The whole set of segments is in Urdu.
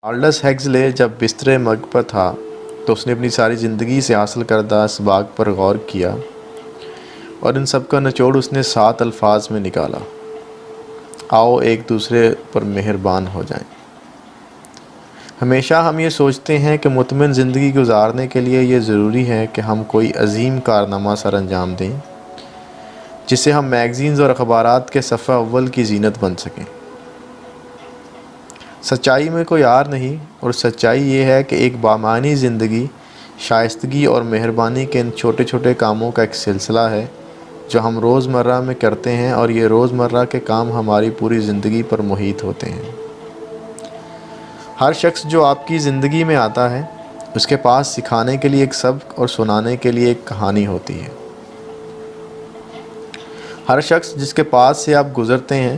آلڈس ہیکسلے جب بستر مرگ پر تھا تو اس نے اپنی ساری زندگی سے حاصل کردہ اسباق پر غور کیا اور ان سب کا نچوڑ اس نے 7 الفاظ میں نکالا: آؤ ایک دوسرے پر مہربان ہو جائیں۔ ہمیشہ ہم یہ سوچتے ہیں کہ مطمئن زندگی گزارنے کے لیے یہ ضروری ہے کہ ہم کوئی عظیم کارنامہ سر انجام دیں جس سے ہم میگزینز اور اخبارات کے صفحہ اول کی زینت بن سکیں۔ سچائی میں کوئی آر نہیں، اور سچائی یہ ہے کہ ایک بامعنی زندگی شائستگی اور مہربانی کے ان چھوٹے چھوٹے کاموں کا ایک سلسلہ ہے جو ہم روز مرہ میں کرتے ہیں، اور یہ روز مرہ کے کام ہماری پوری زندگی پر محیط ہوتے ہیں۔ ہر شخص جو آپ کی زندگی میں آتا ہے اس کے پاس سکھانے کے لیے ایک سبق اور سنانے کے لیے ایک کہانی ہوتی ہے۔ ہر شخص جس کے پاس سے آپ گزرتے ہیں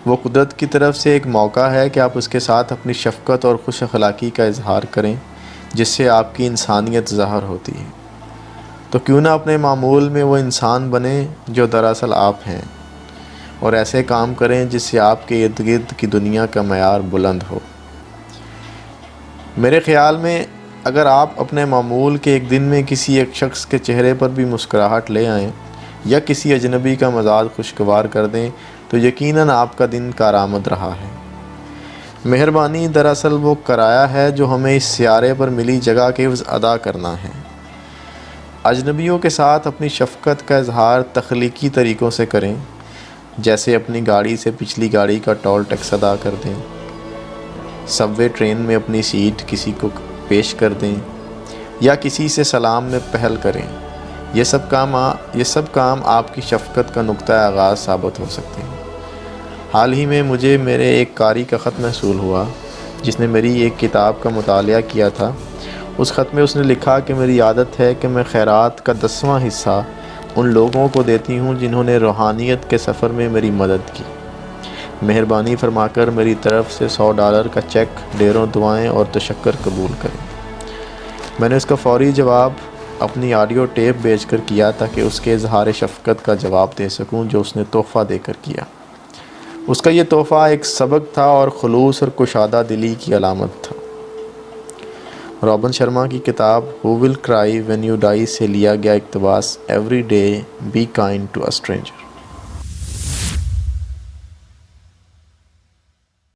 وہ قدرت کی طرف سے ایک موقع ہے کہ آپ اس کے ساتھ اپنی شفقت اور خوش اخلاقی کا اظہار کریں، جس سے آپ کی انسانیت ظاہر ہوتی ہے۔ تو کیوں نہ اپنے معمول میں وہ انسان بنیں جو دراصل آپ ہیں، اور ایسے کام کریں جس سے آپ کے ارد گرد کی دنیا کا معیار بلند ہو۔ میرے خیال میں اگر آپ اپنے معمول کے ایک دن میں کسی ایک شخص کے چہرے پر بھی مسکراہٹ لے آئیں یا کسی اجنبی کا مزاج خوشگوار کر دیں تو یقیناً آپ کا دن کارآمد رہا ہے۔ مہربانی دراصل وہ کرایہ ہے جو ہمیں اس سیارے پر ملی جگہ کے عوض ادا کرنا ہے۔ اجنبیوں کے ساتھ اپنی شفقت کا اظہار تخلیقی طریقوں سے کریں، جیسے اپنی گاڑی سے پچھلی گاڑی کا ٹول ٹیکس ادا کر دیں، سب وے ٹرین میں اپنی سیٹ کسی کو پیش کر دیں، یا کسی سے سلام میں پہل کریں۔ یہ سب کام آپ کی شفقت کا نقطہ آغاز ثابت ہو سکتے ہیں۔ حال ہی میں مجھے میرے ایک قاری کا خط موصول ہوا جس نے میری ایک کتاب کا مطالعہ کیا تھا۔ اس خط میں اس نے لکھا کہ میری عادت ہے کہ میں خیرات کا 10واں حصہ ان لوگوں کو دیتی ہوں جنہوں نے روحانیت کے سفر میں میری مدد کی۔ مہربانی فرما کر میری طرف سے $100 کا چیک ڈھیروں دعائیں اور تشکر قبول کریں۔ میں نے اس کا فوری جواب اپنی آڈیو ٹیپ بھیج کر کیا تاکہ اس کے اظہار شفقت کا جواب دے سکوں جو اس نے تحفہ دے کر کیا۔ اس کا یہ تحفہ ایک سبق تھا اور خلوص اور کشادہ دلی کی علامت تھا۔ رابن شرما کی کتاب Who Will Cry When You Die سے لیا گیا اقتباس: Every day be kind to a stranger۔